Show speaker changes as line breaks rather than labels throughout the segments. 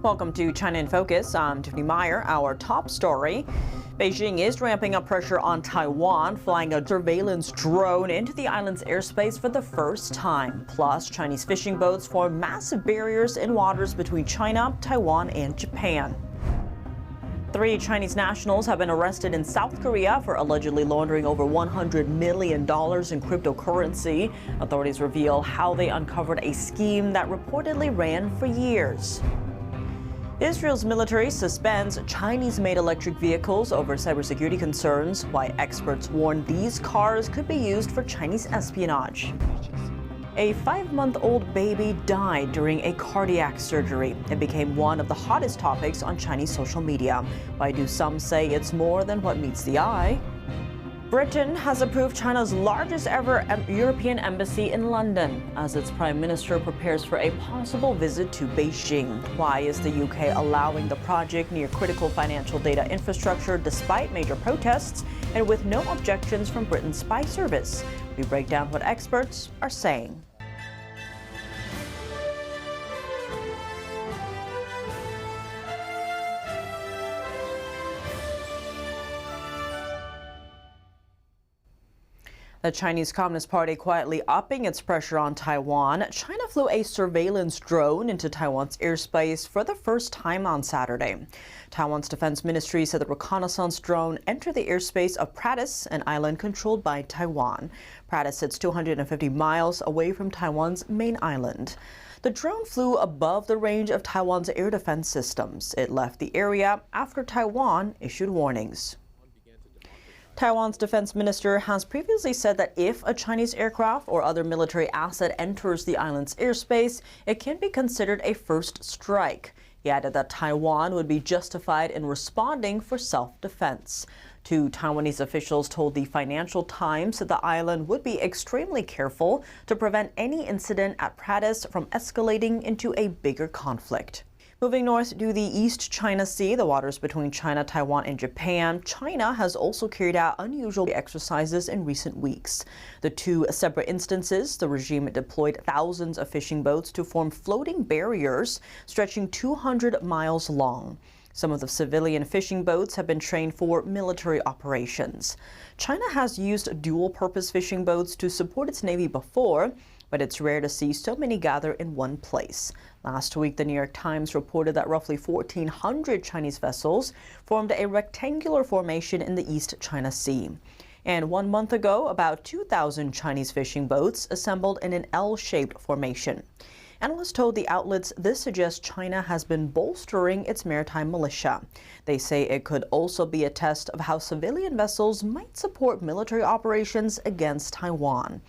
Welcome to China in Focus. I'm Tiffany Meyer. Our top story. Beijing is ramping up pressure on Taiwan, flying a surveillance drone into the island's airspace for the first time. Plus, Chinese fishing boats form massive barriers in waters between China, Taiwan, and Japan. 3 Chinese nationals have been arrested in South Korea for allegedly laundering over $100 million in cryptocurrency. Authorities reveal how they uncovered a scheme that reportedly ran for years. Israel's military suspends Chinese-made electric vehicles over cybersecurity concerns, why experts warn these cars could be used for Chinese espionage. A 5-month-old baby died during a cardiac surgery. It became one of the hottest topics on Chinese social media. Why do some say it's more than what meets the eye? Britain has approved China's largest ever European embassy in London as its prime minister prepares for a possible visit to Beijing. Why is the UK allowing the project near critical financial data infrastructure despite major protests and with no objections from Britain's spy service? We break down what experts are saying. The Chinese Communist Party quietly upping its pressure on Taiwan. China flew a surveillance drone into Taiwan's airspace for the first time on Saturday. Taiwan's defense ministry said the reconnaissance drone entered the airspace of Pratas, an island controlled by Taiwan. Pratas sits 250 miles away from Taiwan's main island. The drone flew above the range of Taiwan's air defense systems. It left the area after Taiwan issued warnings. Taiwan's defense minister has previously said that if a Chinese aircraft or other military asset enters the island's airspace, it can be considered a first strike. He added that Taiwan would be justified in responding for self-defense. 2 Taiwanese officials told the Financial Times that the island would be extremely careful to prevent any incident at Pratas from escalating into a bigger conflict. Moving north to the East China Sea, the waters between China, Taiwan, and Japan, China has also carried out unusual exercises in recent weeks. The 2 separate instances, the regime deployed thousands of fishing boats to form floating barriers stretching 200 miles long. Some of the civilian fishing boats have been trained for military operations. China has used dual-purpose fishing boats to support its navy before, but it's rare to see so many gather in one place. Last week, the New York Times reported that roughly 1,400 Chinese vessels formed a rectangular formation in the East China Sea. And 1 month ago, about 2,000 Chinese fishing boats assembled in an L-shaped formation. Analysts told the outlets this suggests China has been bolstering its maritime militia. They say it could also be a test of how civilian vessels might support military operations against Taiwan.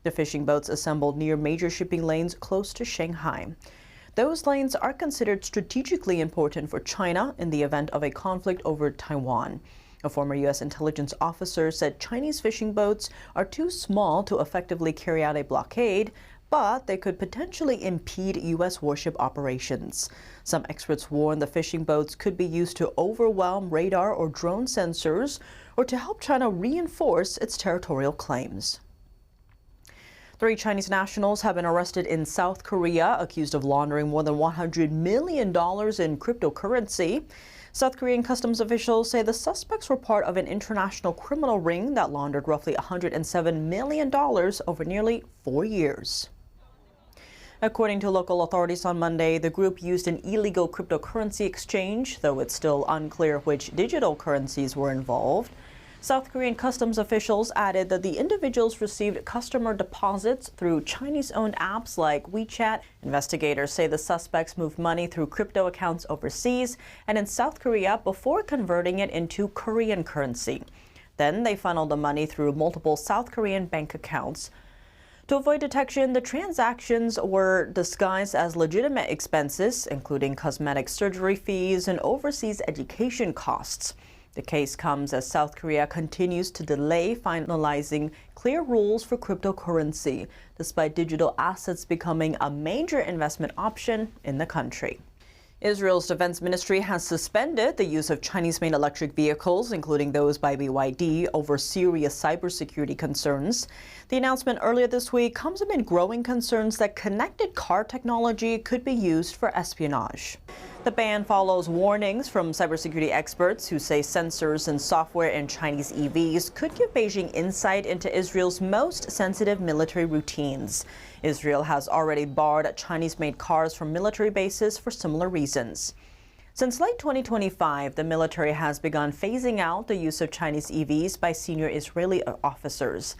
The fishing boats assembled near major shipping lanes close to Shanghai. Those lanes are considered strategically important for China in the event of a conflict over Taiwan. A former U.S. intelligence officer said Chinese fishing boats are too small to effectively carry out a blockade, but they could potentially impede U.S. warship operations. Some experts warn the fishing boats could be used to overwhelm radar or drone sensors or to help China reinforce its territorial claims. 3 Chinese nationals have been arrested in South Korea, accused of laundering more than $100 million in cryptocurrency. South Korean customs officials say the suspects were part of an international criminal ring that laundered roughly $107 million over nearly 4 years. According to local authorities on Monday, the group used an illegal cryptocurrency exchange, though it's still unclear which digital currencies were involved. South Korean customs officials added that the individuals received customer deposits through Chinese-owned apps like WeChat. Investigators say the suspects moved money through crypto accounts overseas and in South Korea before converting it into Korean currency. Then they funneled the money through multiple South Korean bank accounts. To avoid detection, the transactions were disguised as legitimate expenses, including cosmetic surgery fees and overseas education costs. The case comes as South Korea continues to delay finalizing clear rules for cryptocurrency, despite digital assets becoming a major investment option in the country. Israel's defense ministry has suspended the use of Chinese-made electric vehicles, including those by BYD, over serious cybersecurity concerns. The announcement earlier this week comes amid growing concerns that connected car technology could be used for espionage. The ban follows warnings from cybersecurity experts who say sensors and software in Chinese EVs could give Beijing insight into Israel's most sensitive military routines. Israel has already barred Chinese-made cars from military bases for similar reasons. Since late 2025, the military has begun phasing out the use of Chinese EVs by senior Israeli officers.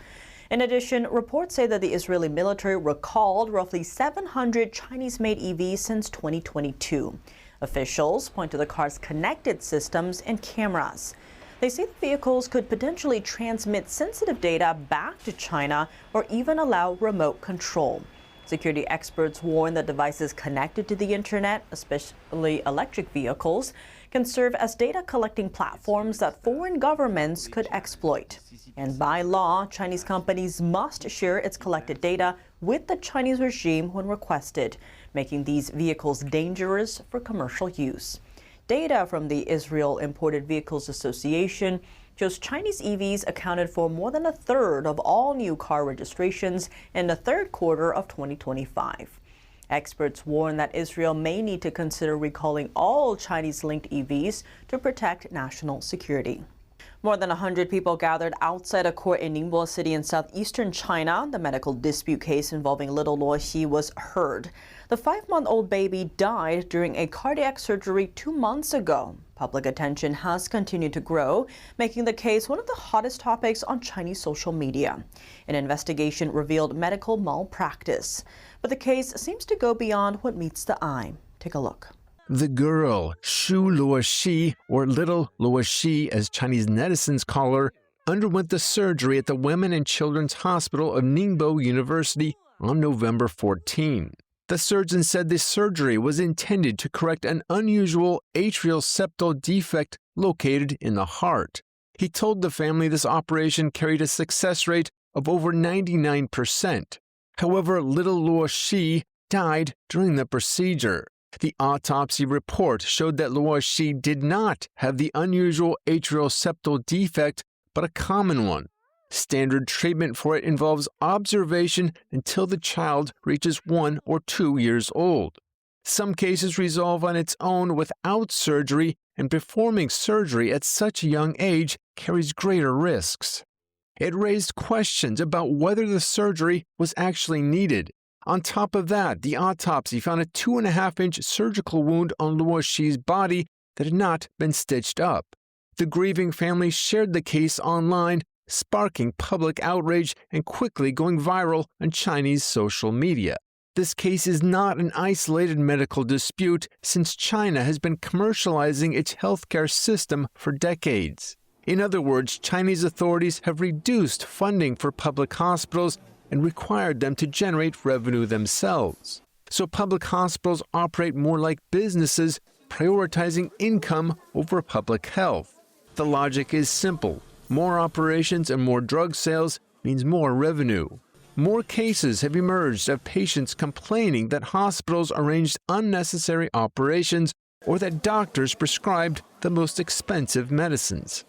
In addition, reports say that the Israeli military recalled roughly 700 Chinese-made EVs since 2022. Officials point to the car's connected systems and cameras. They say the vehicles could potentially transmit sensitive data back to China or even allow remote control. Security experts warn that devices connected to the internet, especially electric vehicles, can serve as data collecting platforms that foreign governments could exploit. And by law, Chinese companies must share its collected data with the Chinese regime when requested, making these vehicles dangerous for commercial use. Data from the Israel Imported Vehicles Association shows Chinese EVs accounted for more than a third of all new car registrations in the third quarter of 2025. Experts warn that Israel may need to consider recalling all Chinese-linked EVs to protect national security. More than 100 people gathered outside a court in Ningbo City in southeastern China. The medical dispute case involving little Luo Xi was heard. The 5-month-old baby died during a cardiac surgery 2 months ago. Public attention has continued to grow, making the case one of the hottest topics on Chinese social media. An investigation revealed medical malpractice. But the case seems to go beyond what meets the eye. Take a look.
The girl, Shu Luoxi, or Little Luoxi as Chinese netizens call her, underwent the surgery at the Women and Children's Hospital of Ningbo University on November 14. The surgeon said the surgery was intended to correct an unusual atrial septal defect located in the heart. He told the family this operation carried a success rate of over 99%. However, little Luoxi died during the procedure. The autopsy report showed that Luoxi did not have the unusual atrial septal defect, but a common one. Standard treatment for it involves observation until the child reaches 1 or 2 years old. Some cases resolve on its own without surgery, and performing surgery at such a young age carries greater risks. It raised questions about whether the surgery was actually needed. On top of that, the autopsy found a 2.5-inch surgical wound on Luoxi's body that had not been stitched up. The grieving family shared the case online, sparking public outrage and quickly going viral on Chinese social media. This case is not an isolated medical dispute, since China has been commercializing its healthcare system for decades. In other words, Chinese authorities have reduced funding for public hospitals and required them to generate revenue themselves. So public hospitals operate more like businesses, prioritizing income over public health. The logic is simple. More operations and more drug sales means more revenue. More cases have emerged of patients complaining that hospitals arranged unnecessary operations or that doctors prescribed the most expensive medicines.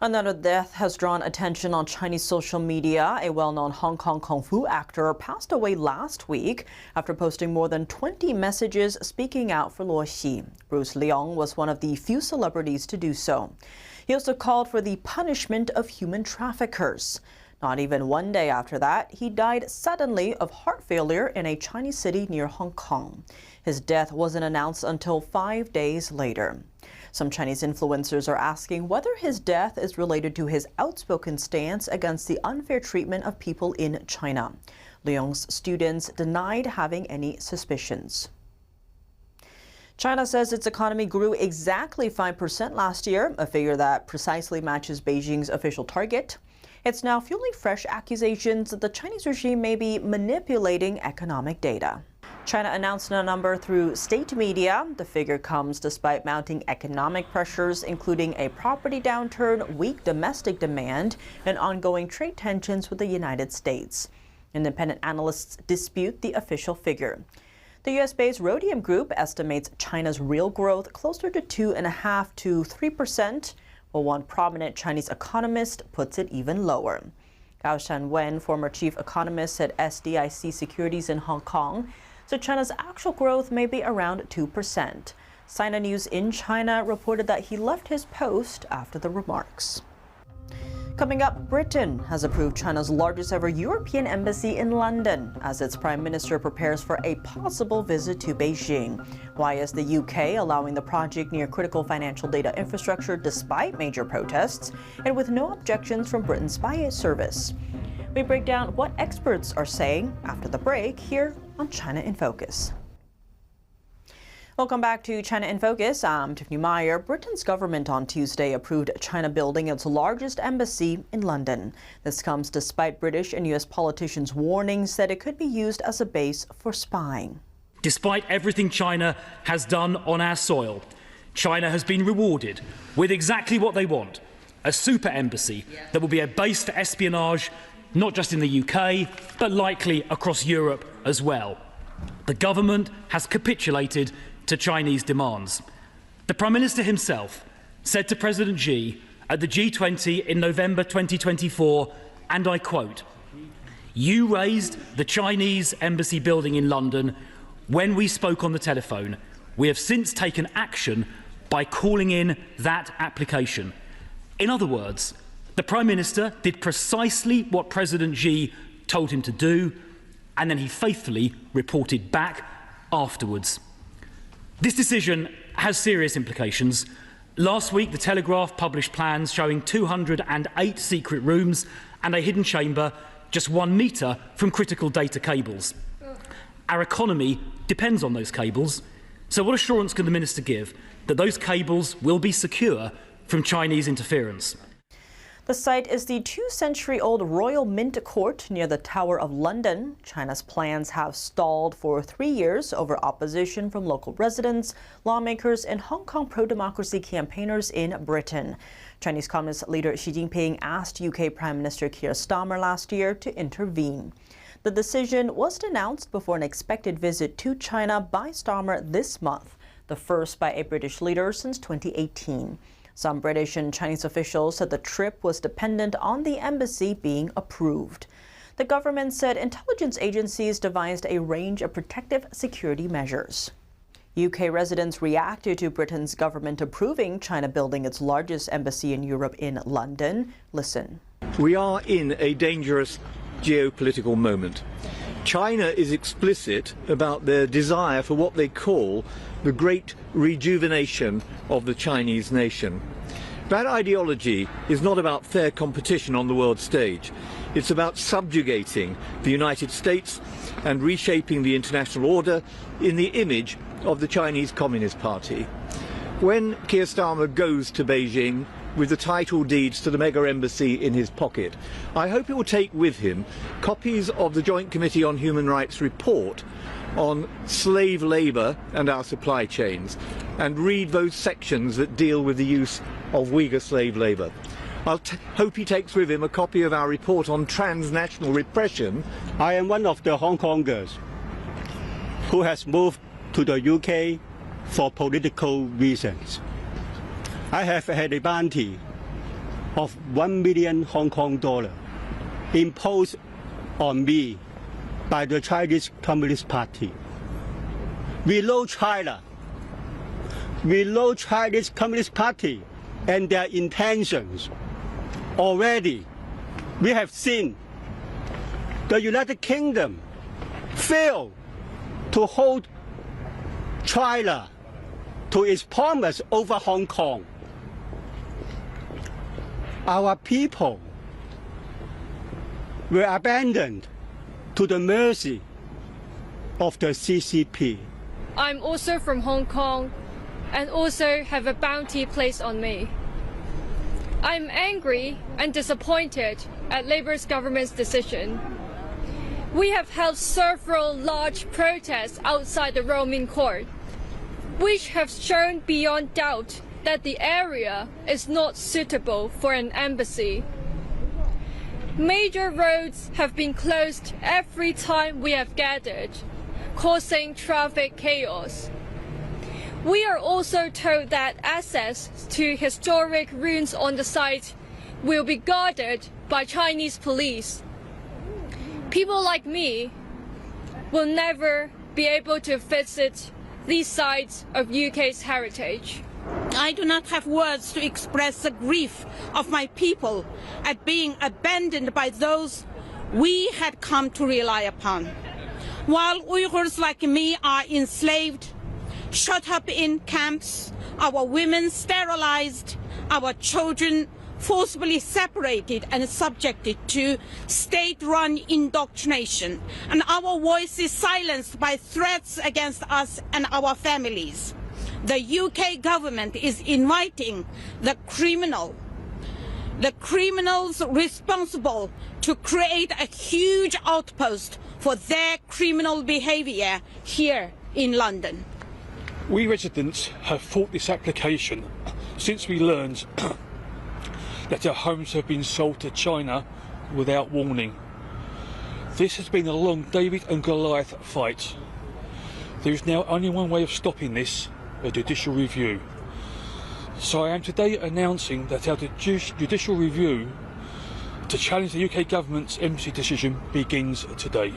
Another death has drawn attention on Chinese social media. A well-known Hong Kong kung fu actor passed away last week after posting more than 20 messages speaking out for Luo Xi. Bruce Leong was one of the few celebrities to do so. He also called for the punishment of human traffickers. Not even 1 day after that, he died suddenly of heart failure in a Chinese city near Hong Kong. His death wasn't announced until 5 days later. Some Chinese influencers are asking whether his death is related to his outspoken stance against the unfair treatment of people in China. Leong's students denied having any suspicions. China says its economy grew exactly 5% last year, a figure that precisely matches Beijing's official target. It's now fueling fresh accusations that the Chinese regime may be manipulating economic data. China announced a number through state media. The figure comes despite mounting economic pressures, including a property downturn, weak domestic demand, and ongoing trade tensions with the United States. Independent analysts dispute the official figure. The U.S.-based Rhodium Group estimates China's real growth closer to 2.5% to 3%, while one prominent Chinese economist puts it even lower. Gao Shanwen, former chief economist at SDIC Securities in Hong Kong, said China's actual growth may be around 2%. Sina News in China reported that he left his post after the remarks. Coming up, Britain has approved China's largest ever European embassy in London as its prime minister prepares for a possible visit to Beijing. Why is the UK allowing the project near critical financial data infrastructure despite major protests and with no objections from Britain's spy service? We break down what experts are saying after the break here on China in Focus. Welcome back to China in Focus. I'm Tiffany Meyer. Britain's government on Tuesday approved China building its largest embassy in London. This comes despite British and U.S. politicians' warnings that it could be used as a base for spying.
Despite everything China has done on our soil, China has been rewarded with exactly what they want, a super embassy that will be a base for espionage, not just in the UK, but likely across Europe as well. The government has capitulated to Chinese demands. The Prime Minister himself said to President Xi at the G20 in November 2024, and I quote, "You raised the Chinese embassy building in London when we spoke on the telephone. We have since taken action by calling in that application." In other words, the Prime Minister did precisely what President Xi told him to do, and then he faithfully reported back afterwards. This decision has serious implications. Last week, The Telegraph published plans showing 208 secret rooms and a hidden chamber just 1 metre from critical data cables. Our economy depends on those cables, so what assurance can the Minister give that those cables will be secure from Chinese interference?
The site is the 2-century-old Royal Mint Court near the Tower of London. China's plans have stalled for 3 years over opposition from local residents, lawmakers, and Hong Kong pro-democracy campaigners in Britain. Chinese Communist leader Xi Jinping asked UK Prime Minister Keir Starmer last year to intervene. The decision was announced before an expected visit to China by Starmer this month, the first by a British leader since 2018. Some British and Chinese officials said the trip was dependent on the embassy being approved. The government said intelligence agencies devised a range of protective security measures. UK residents reacted to Britain's government approving China building its largest embassy in Europe in London. Listen.
We are in a dangerous geopolitical moment. China is explicit about their desire for what they call the great rejuvenation of the Chinese nation. That ideology is not about fair competition on the world stage. It's about subjugating the United States and reshaping the international order in the image of the Chinese Communist Party. When Keir Starmer goes to Beijing with the title deeds to the mega embassy in his pocket, I hope he will take with him copies of the Joint Committee on Human Rights report on slave labour and our supply chains, and read those sections that deal with the use of Uyghur slave labour. I'll hope he takes with him a copy of our report on transnational repression.
I am one of the Hong Kongers who has moved to the UK for political reasons. I have had a bounty of 1 million Hong Kong dollar imposed on me by the Chinese Communist Party. We know China. We know Chinese Communist Party and their intentions. Already, we have seen the United Kingdom fail to hold China to its promise over Hong Kong. Our people were abandoned to the mercy of the CCP.
I'm also from Hong Kong and also have a bounty placed on me. I'm angry and disappointed at Labour's government's decision. We have held several large protests outside the Roman court, which have shown beyond doubt that the area is not suitable for an embassy. Major roads have been closed every time we have gathered, causing traffic chaos. We are also told that access to historic ruins on the site will be guarded by Chinese police. People like me will never be able to visit these sites of UK's heritage.
I do not have words to express the grief of my people at being abandoned by those we had come to rely upon. While Uyghurs like me are enslaved, shut up in camps, our women sterilized, our children forcibly separated and subjected to state-run indoctrination, and our voices silenced by threats against us and our families. The UK government is inviting the criminals responsible to create a huge outpost for their criminal behaviour here in London.
We residents have fought this application since we learned that our homes have been sold to China without warning. This has been a long David and Goliath fight. There is now only one way of stopping this, a judicial review. So I am today announcing that our judicial review to challenge the UK government's embassy decision begins today.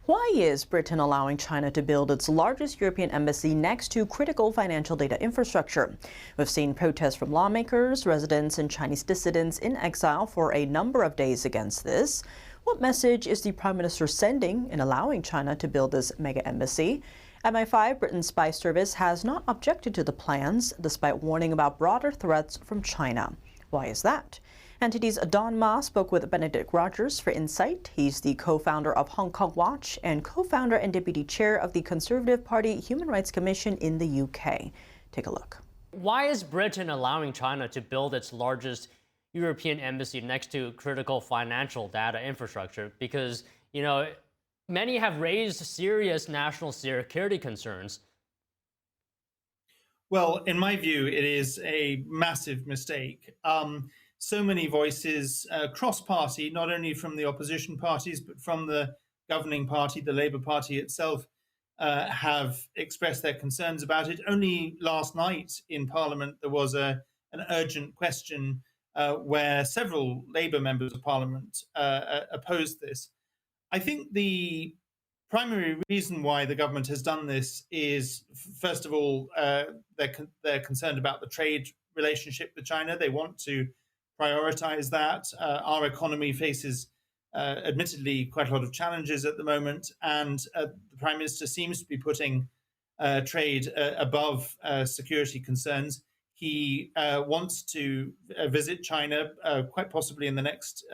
Why is Britain allowing China to build its largest European embassy next to critical financial data infrastructure? We've seen protests from lawmakers, residents, and Chinese dissidents in exile for a number of days against this. What message is the Prime Minister sending in allowing China to build this mega embassy? MI5, Britain's spy service, has not objected to the plans, despite warning about broader threats from China. Why is that? NTD's Don Ma spoke with Benedict Rogers for Insight. He's the co-founder of Hong Kong Watch and co-founder and deputy chair of the Conservative Party Human Rights Commission in the UK. Take a look.
Why is Britain allowing China to build its largest European embassy next to critical financial data infrastructure? Because, many have raised serious national security concerns.
Well, in my view, it is a massive mistake. So many voices cross-party, not only from the opposition parties, but from the governing party, the Labour Party itself, have expressed their concerns about it. Only last night in Parliament, there was an urgent question where several Labour members of Parliament opposed this. I think the primary reason why the government has done this is, first of all, they're concerned about the trade relationship with China. They want to prioritize that. Our economy faces, admittedly, quite a lot of challenges at the moment, and the Prime Minister seems to be putting trade above security concerns. He wants to visit China quite possibly in the next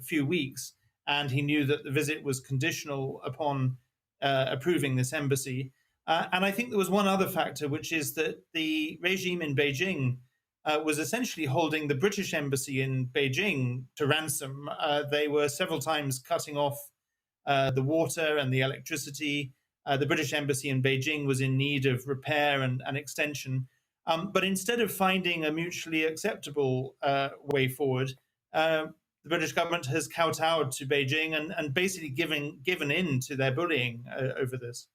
few weeks, and he knew that the visit was conditional upon approving this embassy. And I think there was one other factor, which is that the regime in Beijing was essentially holding the British embassy in Beijing to ransom. They were several times cutting off the water and the electricity. The British embassy in Beijing was in need of repair and extension. But instead of finding a mutually acceptable way forward, the British government has kowtowed to Beijing and basically given in to their bullying over this.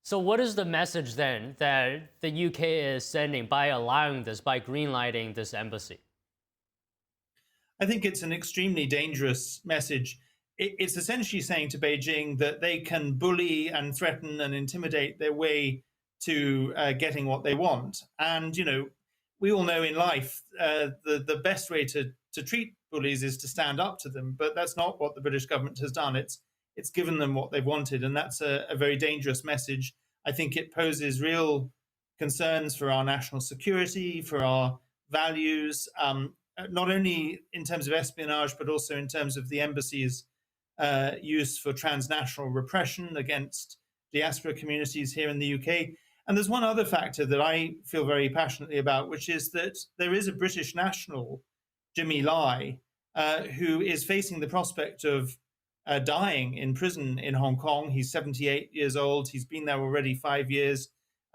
So what is the message then that the UK is sending by allowing this, by greenlighting this embassy?
I think it's an extremely dangerous message. It's essentially saying to Beijing that they can bully and threaten and intimidate their way to getting what they want. And, we all know in life the best way to treat bullies is to stand up to them. But that's not what the British government has done. It's given them what they've wanted, and that's a very dangerous message. I think it poses real concerns for our national security, for our values, not only in terms of espionage, but also in terms of the embassy's use for transnational repression against diaspora communities here in the UK. And there's one other factor that I feel very passionately about, which is that there is a British national, Jimmy Lai, who is facing the prospect of dying in prison in Hong Kong. He's 78 years old. He's been there already 5 years.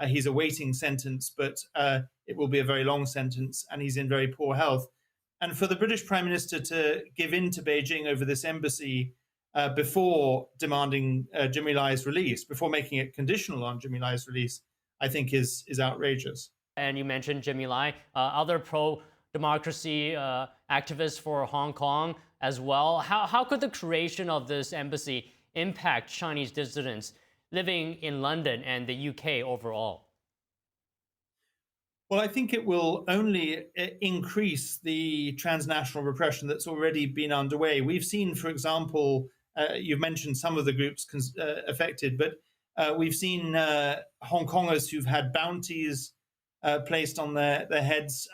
He's awaiting sentence, but it will be a very long sentence, and he's in very poor health. And for the British Prime Minister to give in to Beijing over this embassy before demanding Jimmy Lai's release, before making it conditional on Jimmy Lai's release, I think is outrageous.
And you mentioned Jimmy Lai, other pro-democracy activists for Hong Kong as well. How could the creation of this embassy impact Chinese dissidents living in London and the UK overall?
Well, I think it will only increase the transnational repression that's already been underway. We've seen, for example, you've mentioned some of the groups affected, but we've seen Hong Kongers who've had bounties placed on their heads,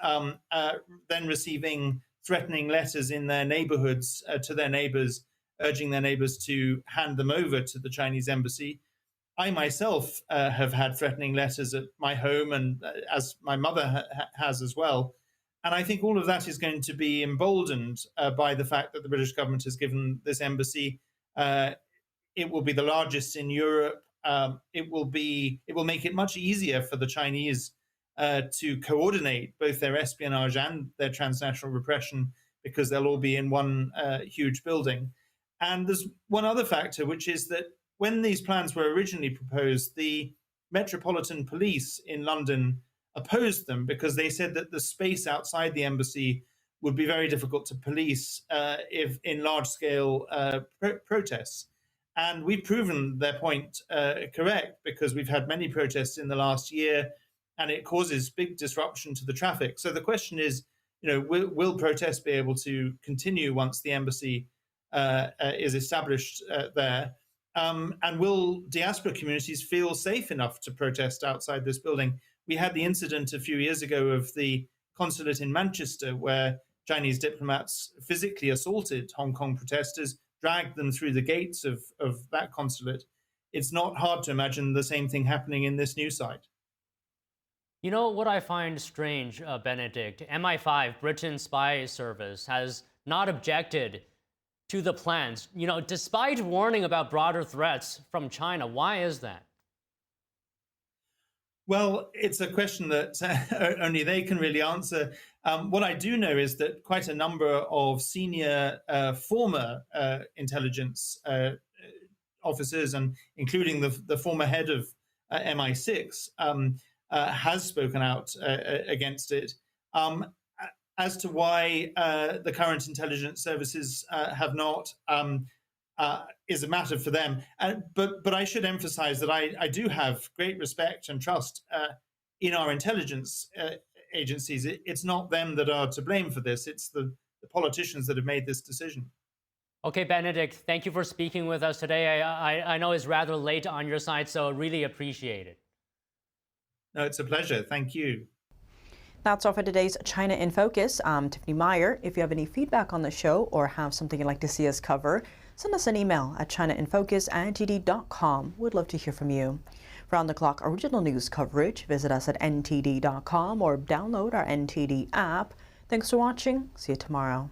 then receiving threatening letters in their neighborhoods to their neighbors, urging their neighbors to hand them over to the Chinese embassy. I myself have had threatening letters at my home, and as my mother has as well. And I think all of that is going to be emboldened by the fact that the British government has given this embassy. It will be the largest in Europe. It will make it much easier for the Chinese to coordinate both their espionage and their transnational repression, because they'll all be in one huge building. And there's one other factor, which is that when these plans were originally proposed, the Metropolitan Police in London opposed them because they said that the space outside the embassy would be very difficult to police if in large-scale protests. And we've proven their point correct, because we've had many protests in the last year, and it causes big disruption to the traffic. So the question is, will protests be able to continue once the embassy is established there? And will diaspora communities feel safe enough to protest outside this building? We had the incident a few years ago of the consulate in Manchester, where Chinese diplomats physically assaulted Hong Kong protesters, dragged them through the gates of that consulate. It's not hard to imagine the same thing happening in this new site.
You know what I find strange, Benedict? MI5, Britain's spy service, has not objected to the plans, despite warning about broader threats from China. Why is that?
Well, it's a question that only they can really answer. What I do know is that quite a number of senior former intelligence officers, and including the former head of MI6, has spoken out against it. As to why the current intelligence services have not is a matter for them. But I should emphasize that I do have great respect and trust in our intelligence agencies. It's not them that are to blame for this. It's the politicians that have made this decision.
Okay, Benedict, thank you for speaking with us today. I know it's rather late on your side, so really appreciate it.
No, it's a pleasure. Thank you.
That's all for today's China in Focus. I'm Tiffany Meyer. If you have any feedback on the show or have something you'd like to see us cover, send us an email at chinainfocus@ntd.com. We'd love to hear from you. For on-the-clock original news coverage, visit us at ntd.com or download our NTD app. Thanks for watching. See you tomorrow.